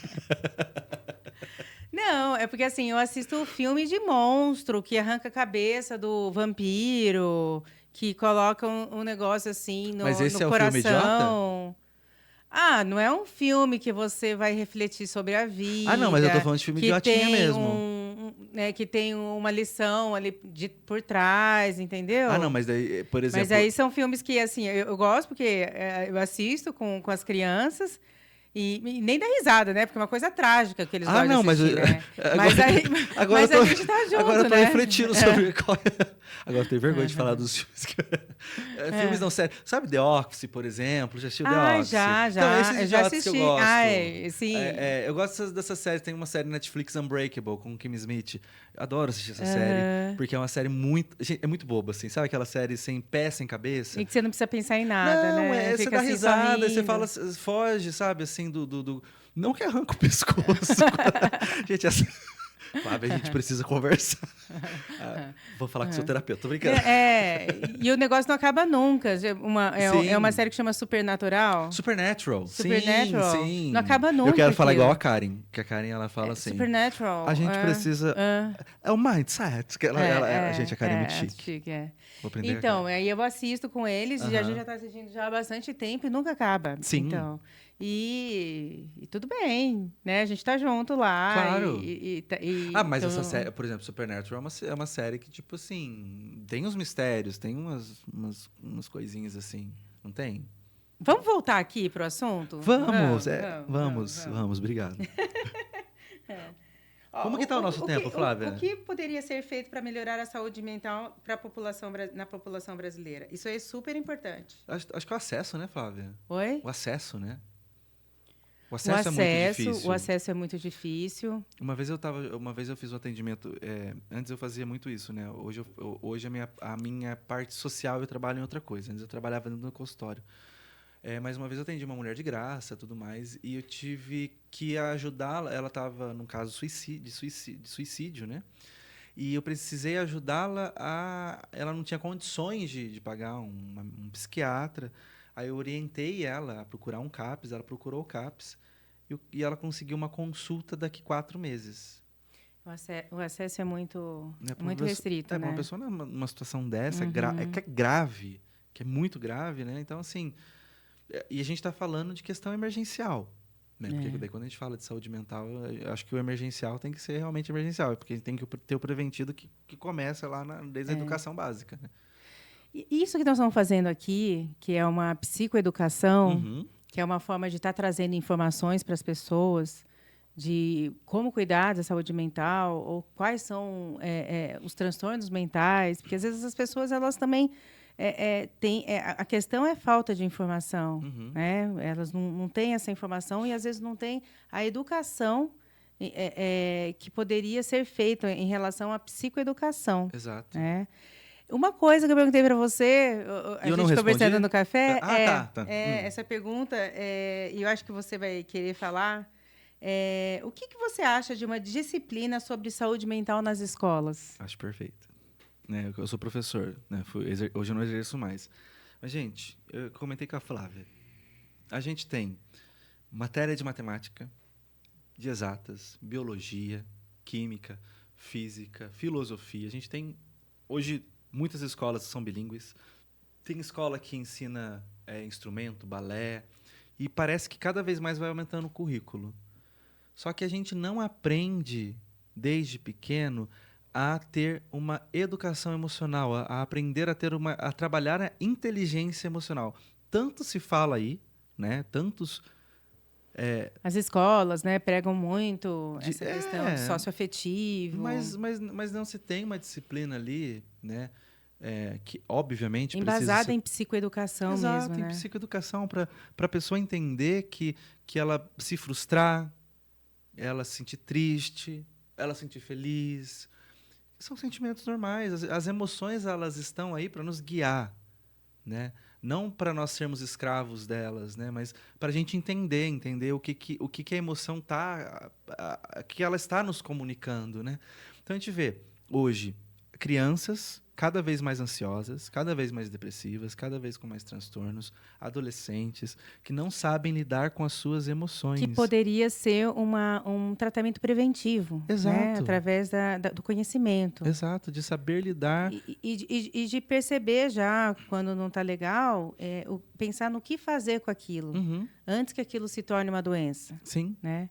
Não, é porque assim, eu assisto filme de monstro, que arranca a cabeça do vampiro, que coloca um negócio assim no coração. Mas esse é o filme idiota? Não é um filme que você vai refletir sobre a vida. Não, mas eu tô falando de filme idiotinha mesmo. Que tem uma lição ali por trás, entendeu? Não, mas daí, por exemplo... Mas aí são filmes que, assim, eu gosto porque eu assisto com as crianças E nem dá risada, né? Porque é uma coisa trágica que eles gostam não, de assistir, mas, né? Mas a gente tá junto, agora eu tô né? refletindo sobre qual Agora eu tenho vergonha de falar dos filmes. Filmes não sérios. Sabe The Office, por exemplo? Já assistiu The Office? Já. Então, esses Eu já idiotas assisti. que eu gosto. Sim. Eu gosto dessa série. Tem uma série Netflix, Unbreakable, com o Kim Smith. Eu adoro assistir essa série, porque é uma série muito... Gente, é muito boba, assim. Sabe aquela série sem pé, sem cabeça? E que você não precisa pensar em nada, não, né? Você dá assim, risada, você fala, foge, sabe, assim, Não que arranca o pescoço. Gente, essa... Flávia, a gente precisa conversar. Vou falar com o seu terapeuta, tô brincando. E o negócio não acaba nunca. É uma série que chama Supernatural. Supernatural. Sim. Não acaba nunca. Eu quero falar igual a Karen, que a Karen ela fala assim. Supernatural. A gente precisa. É o mindset. Que gente, a Karen é muito chique. Vou aprender então, aí eu assisto com eles, e a gente já tá assistindo já há bastante tempo e nunca acaba. Sim. Então, e tudo bem, né? A gente tá junto lá. Claro. Mas então... essa série, por exemplo, Supernatural é uma série que, tipo assim, tem uns mistérios, tem umas coisinhas assim, não tem? Vamos voltar aqui pro assunto? Vamos, obrigado. Como que tá o nosso tempo, Flávia? O que poderia ser feito para melhorar a saúde mental na população brasileira? Isso é super importante. Acho que o acesso, né, Flávia? Oi? O acesso, né? O acesso é muito difícil. O acesso é muito difícil. Uma vez eu fiz um atendimento. Antes eu fazia muito isso, né? Hoje a minha parte social eu trabalho em outra coisa. Antes eu trabalhava dentro do consultório. Mas uma vez eu atendi uma mulher de graça, tudo mais, e eu tive que ajudá-la. Ela estava num caso de suicídio, né? E eu precisei ajudá-la ela não tinha condições de pagar um psiquiatra. Aí eu orientei ela a procurar um CAPS, ela procurou o CAPS e ela conseguiu uma consulta daqui 4 meses. O acesso é muito restrito, né? Para uma pessoa numa situação dessa, que é grave, que é muito grave, né? Então, assim... E a gente está falando de questão emergencial, né? Porque daí, quando a gente fala de saúde mental, eu acho que o emergencial tem que ser realmente emergencial, porque a gente tem que ter o preventivo que começa lá desde a educação básica, né? Isso que nós estamos fazendo aqui, que é uma psicoeducação, que é uma forma de estar trazendo informações para as pessoas de como cuidar da saúde mental ou quais são os transtornos mentais, porque às vezes as pessoas elas também a questão é falta de informação, né? Elas não têm essa informação e às vezes não têm a educação que poderia ser feita em relação à psicoeducação. Exato. Né? Uma coisa que eu perguntei para você, a gente conversando no café, essa pergunta, e eu acho que você vai querer falar, o que você acha de uma disciplina sobre saúde mental nas escolas? Acho perfeito. Né, eu sou professor, né, hoje eu não exerço mais. Mas, gente, eu comentei com a Flávia. A gente tem matéria de matemática, de exatas, biologia, química, física, filosofia. A gente tem, hoje, muitas escolas são bilíngues. Tem escola que ensina instrumento, balé. E parece que cada vez mais vai aumentando o currículo. Só que a gente não aprende, desde pequeno, a ter uma educação emocional, a aprender a trabalhar a inteligência emocional. Tanto se fala aí, né? Tantos... As escolas, né, pregam muito essa questão socioafetivo. Mas não se tem uma disciplina ali, né? Que, obviamente, embasada em psicoeducação mesmo, né? Exato, em psicoeducação, para a pessoa entender que ela se frustrar, ela se sentir triste, ela se sentir feliz... São sentimentos normais. As emoções, elas estão aí para nos guiar, né? Não para nós sermos escravos delas, né? Mas para a gente entender o que a emoção que ela está nos comunicando, né? Então a gente vê hoje crianças cada vez mais ansiosas, cada vez mais depressivas, cada vez com mais transtornos, adolescentes que não sabem lidar com as suas emoções. Que poderia ser um tratamento preventivo. Exato. Né? Através do conhecimento. Exato, de saber lidar. E de perceber já, quando não está legal, pensar no que fazer com aquilo, antes que aquilo se torne uma doença. Sim. Né?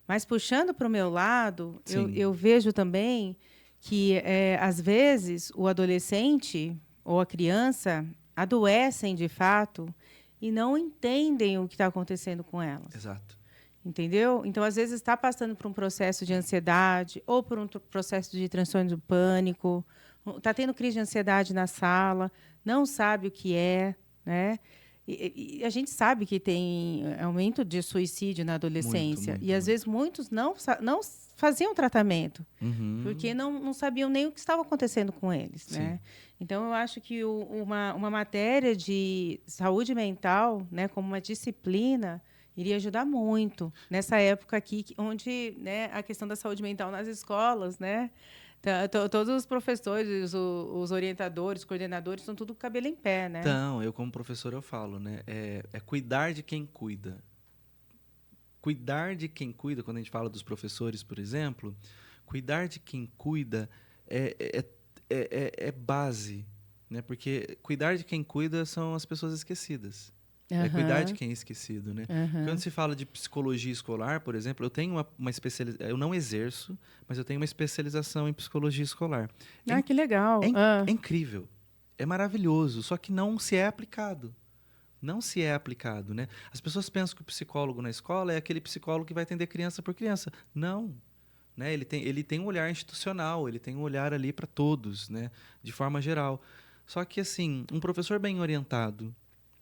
Mas puxando para o meu lado, eu vejo também que, às vezes, o adolescente ou a criança adoecem de fato e não entendem o que está acontecendo com elas. Exato. entendeu? Então, às vezes, está passando por um processo de ansiedade ou por um processo de transtorno do pânico, está tendo crise de ansiedade na sala, não sabe o que é, né? E a gente sabe que tem aumento de suicídio na adolescência. Muito, e, às vezes, muitos não faziam tratamento, porque não sabiam nem o que estava acontecendo com eles. Né? Então, eu acho que uma matéria de saúde mental, né, como uma disciplina, iria ajudar muito nessa época aqui, onde, né, a questão da saúde mental nas escolas, né? Todos os professores, os orientadores, coordenadores, estão tudo com o cabelo em pé, né? Então, eu como professor eu falo, né? É cuidar de quem cuida. Cuidar de quem cuida, quando a gente fala dos professores, por exemplo, cuidar de quem cuida é base, né? Porque cuidar de quem cuida são as pessoas esquecidas. É cuidar de quem é esquecido, né? Quando se fala de psicologia escolar, por exemplo, eu tenho uma especialização. Eu não exerço, mas eu tenho uma especialização em psicologia escolar. Que legal. É incrível. É maravilhoso, só que não se é aplicado. Não se é aplicado, né? As pessoas pensam que o psicólogo na escola é aquele psicólogo que vai atender criança por criança. Não. Né? Ele tem um olhar institucional, ele tem um olhar ali para todos, né? De forma geral. Só que, assim, um professor bem orientado,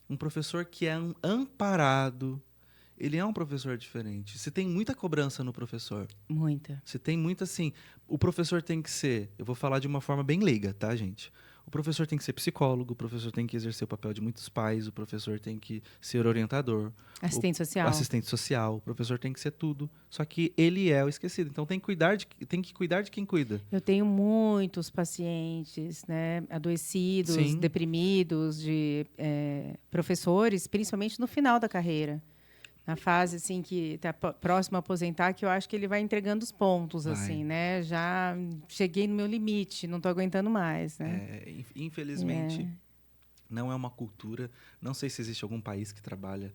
um professor que é amparado, ele é um professor diferente. Você tem muita cobrança no professor. Muita. Você tem muita, assim... O professor tem que ser... Eu vou falar de uma forma bem leiga, tá, gente? O professor tem que ser psicólogo, o professor tem que exercer o papel de muitos pais, o professor tem que ser orientador. Assistente social. Assistente social. O professor tem que ser tudo. Só que ele é o esquecido. Então tem que cuidar de quem cuida. Eu tenho muitos pacientes, né, adoecidos, Sim. deprimidos, de professores, principalmente no final da carreira. Na fase assim que está próximo a aposentar, que eu acho que ele vai entregando os pontos, assim, né? Já cheguei no meu limite, não estou aguentando mais, né? Infelizmente, não é uma cultura. Não sei se existe algum país que trabalha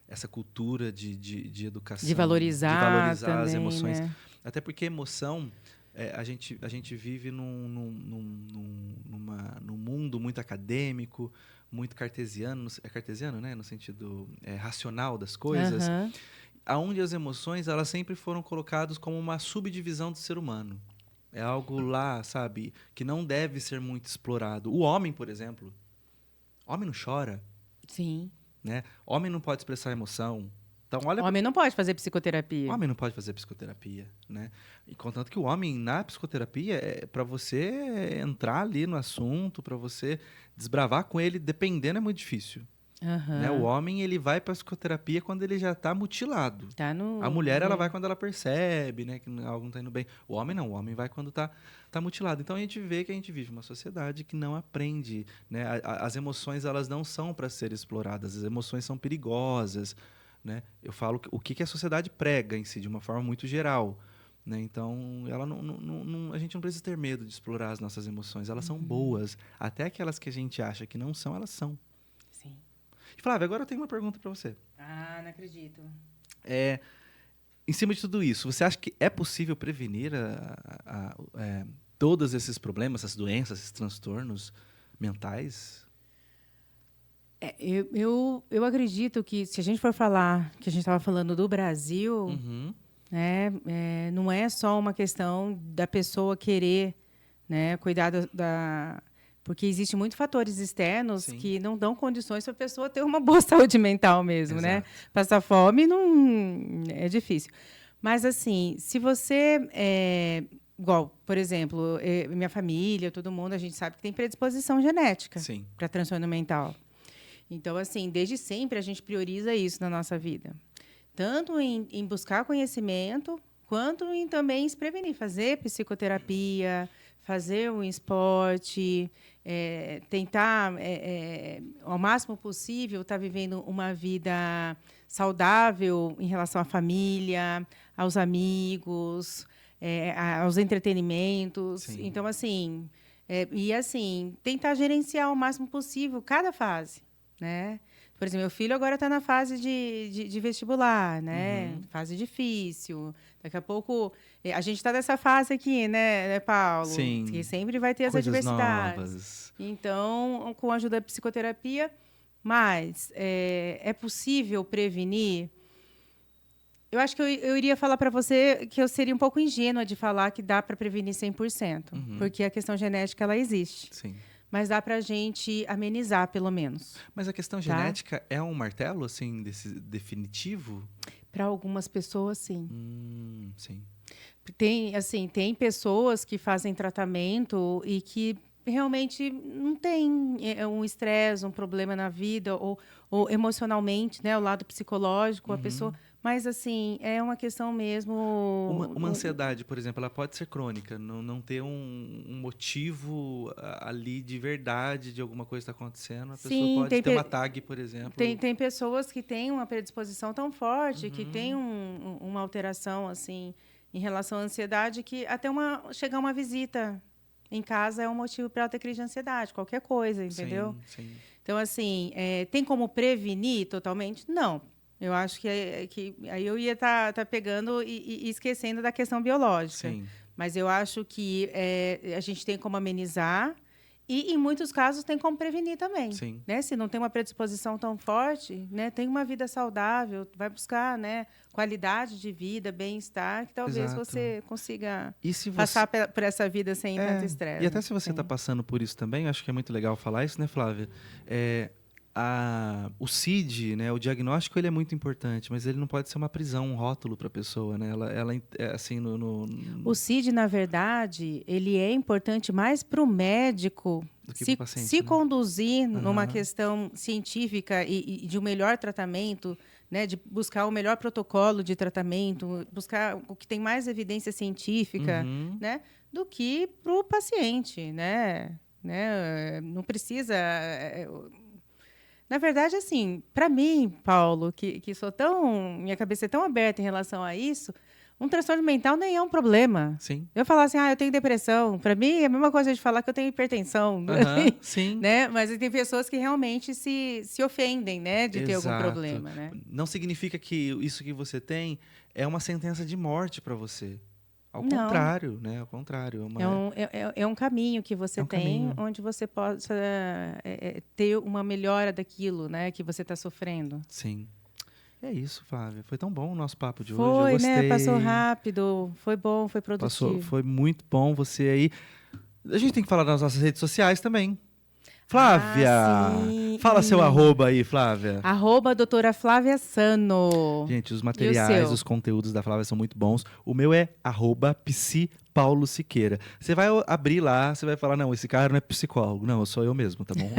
essa cultura de educação, de valorizar também, as emoções. né? Até porque emoção, a gente vive num mundo muito acadêmico, muito cartesiano. É cartesiano, né? No sentido racional das coisas. Onde as emoções elas sempre foram colocadas como uma subdivisão do ser humano. É algo lá, sabe, que não deve ser muito explorado. O homem, por exemplo, homem não chora. Sim. Né? Homem não pode expressar emoção. Então, homem não pode fazer psicoterapia. Homem não pode fazer psicoterapia, né? E contanto que o homem na psicoterapia para você entrar ali no assunto, para você desbravar com ele, dependendo é muito difícil. Né? O homem ele vai para psicoterapia quando ele já está mutilado. A mulher ela vai quando ela percebe, né, que algo não está indo bem. O homem não, o homem vai quando tá mutilado. Então a gente vê que a gente vive uma sociedade que não aprende, né? As emoções elas não são para ser exploradas, as emoções são perigosas, né? Eu falo o que a sociedade prega em si de uma forma muito geral. Né? Então, ela a gente não precisa ter medo de explorar as nossas emoções. Elas são boas. Até aquelas que a gente acha que não são, elas são. Sim. Flávia, agora eu tenho uma pergunta para você. Não acredito. Em cima de tudo isso, você acha que é possível prevenir todos esses problemas, essas doenças, esses transtornos mentais? Eu acredito que, se a gente for falar, que a gente estava falando do Brasil, né, não é só uma questão da pessoa querer, né, cuidar porque existem muitos fatores externos que não dão condições para a pessoa ter uma boa saúde mental mesmo, né? Passar fome não é difícil. Mas, assim, se você... igual, por exemplo, minha família, todo mundo, a gente sabe que tem predisposição genética para transtorno mental. Então, assim, desde sempre a gente prioriza isso na nossa vida. Tanto em buscar conhecimento, quanto em também se prevenir. Fazer psicoterapia, fazer um esporte, tentar, ao máximo possível, estar vivendo uma vida saudável em relação à família, aos amigos, aos entretenimentos. Sim. Então, assim, tentar gerenciar o máximo possível cada fase, né? Por exemplo, meu filho agora está na fase de vestibular, né? Fase difícil. Daqui a pouco... A gente está nessa fase aqui, né, Paulo? Sim. Que sempre vai ter as adversidades. Novas. Então, com a ajuda da psicoterapia, mas é possível prevenir? Eu acho que eu iria falar para você que eu seria um pouco ingênua de falar que dá para prevenir 100%, porque a questão genética ela existe. Sim. Mas dá para a gente amenizar, pelo menos. Mas a questão genética é um martelo, assim, definitivo? Para algumas pessoas, sim. Sim. Tem pessoas que fazem tratamento e que realmente não tem um estresse, um problema na vida, ou emocionalmente, né, o lado psicológico, a pessoa... Mas, assim, é uma questão mesmo... Uma ansiedade, por exemplo, ela pode ser crônica, não ter um motivo ali de verdade de alguma coisa que está acontecendo. A pessoa pode ter uma TAG, por exemplo. Tem pessoas que têm uma predisposição tão forte, que tem uma alteração, assim, em relação à ansiedade, que até chegar uma visita em casa é um motivo para ela ter crise de ansiedade, qualquer coisa, entendeu? Sim. Então, assim, tem como prevenir totalmente? Não. Eu acho que aí eu ia estar pegando e esquecendo da questão biológica. Sim. Mas eu acho que a gente tem como amenizar e, em muitos casos, tem como prevenir também. Sim. Né? Se não tem uma predisposição tão forte, né? Tem uma vida saudável, vai buscar, né, qualidade de vida, bem-estar, que talvez você consiga passar por essa vida sem tanto estresse. E até se você está passando por isso também, acho que é muito legal falar isso, né, Flávia? O CID, né, o diagnóstico, ele é muito importante, mas ele não pode ser uma prisão, um rótulo para a pessoa, né? Ela assim, O CID, na verdade, ele é importante mais para o médico se conduzir numa questão científica e de um melhor tratamento, né, de buscar o melhor protocolo de tratamento, buscar o que tem mais evidência científica, né, do que para o paciente, né? Não precisa... Na verdade, assim, para mim, Paulo, que sou minha cabeça é tão aberta em relação a isso, um transtorno mental nem é um problema. Sim. Eu falar assim, eu tenho depressão, para mim é a mesma coisa de falar que eu tenho hipertensão. Sim. Né? Mas tem pessoas que realmente se ofendem, né, de ter algum problema. Né? Não significa que isso que você tem é uma sentença de morte para você. Ao contrário, né? Ao contrário. É um caminho que você tem, onde você possa ter uma melhora daquilo, né, que você está sofrendo. Sim. É isso, Flávia. Foi tão bom o nosso papo de hoje. Eu gostei. Né? Passou rápido. Foi bom, foi produtivo. Foi muito bom você aí. A gente tem que falar das nossas redes sociais também. Flávia, fala seu @, aí, Flávia. @doutora Flávia Sano. Gente, os materiais, os conteúdos da Flávia são muito bons. O meu é @psipaulo_siqueira. Você vai abrir lá, você vai falar, não, esse cara não é psicólogo. Não, sou eu mesmo, tá bom?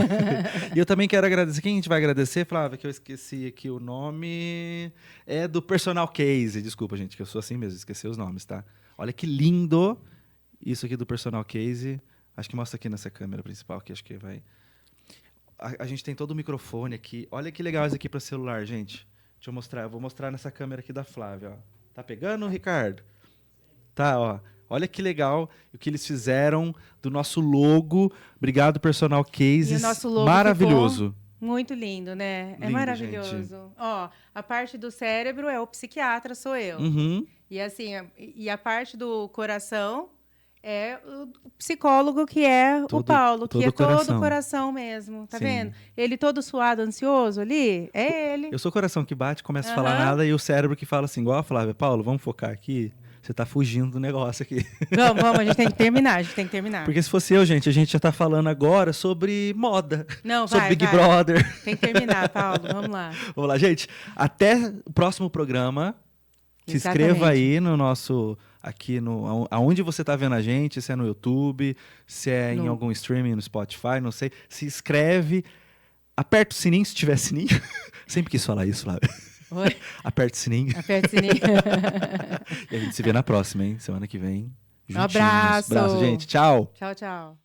E eu também quero agradecer. Quem a gente vai agradecer, Flávia? Que eu esqueci aqui o nome. É do Personal Case. Desculpa, gente, que eu sou assim mesmo, esqueci os nomes, tá? Olha que lindo isso aqui do Personal Case. Acho que mostra aqui nessa câmera principal, que acho que vai... A gente tem todo o microfone aqui. Olha que legal isso aqui para celular, gente. Deixa eu mostrar. Eu vou mostrar nessa câmera aqui da Flávia. Ó. Tá pegando, Ricardo? Tá, ó. Olha que legal o que eles fizeram do nosso logo. Obrigado, Personal Cases. E o nosso logo maravilhoso. Muito lindo, né? Lindo, é maravilhoso. Ó, a parte do cérebro é o psiquiatra, sou eu. E assim, e a parte do coração é o psicólogo, que é o Paulo, que é todo o coração mesmo, tá vendo? Ele todo suado, ansioso ali, é ele. Eu sou o coração que bate, começa a falar nada, e o cérebro que fala assim, igual a Flávia, Paulo, vamos focar aqui? Você tá fugindo do negócio aqui. Vamos, a gente tem que terminar, Porque se fosse eu, gente, a gente já tá falando agora sobre moda. Não, sobre Big Brother. Tem que terminar, Paulo, vamos lá. Vamos lá, gente. Até o próximo programa. Se inscreva aí no nosso... Aqui aonde você está vendo a gente, se é no YouTube, se é em algum streaming, no Spotify, não sei. Se inscreve, aperta o sininho, se tiver sininho. Sempre quis falar isso, Flávia. Oi? Aperta o sininho. Aperta o sininho. E a gente se vê na próxima, hein? Semana que vem. Um abraço. Abraço, gente. Tchau. Tchau, tchau.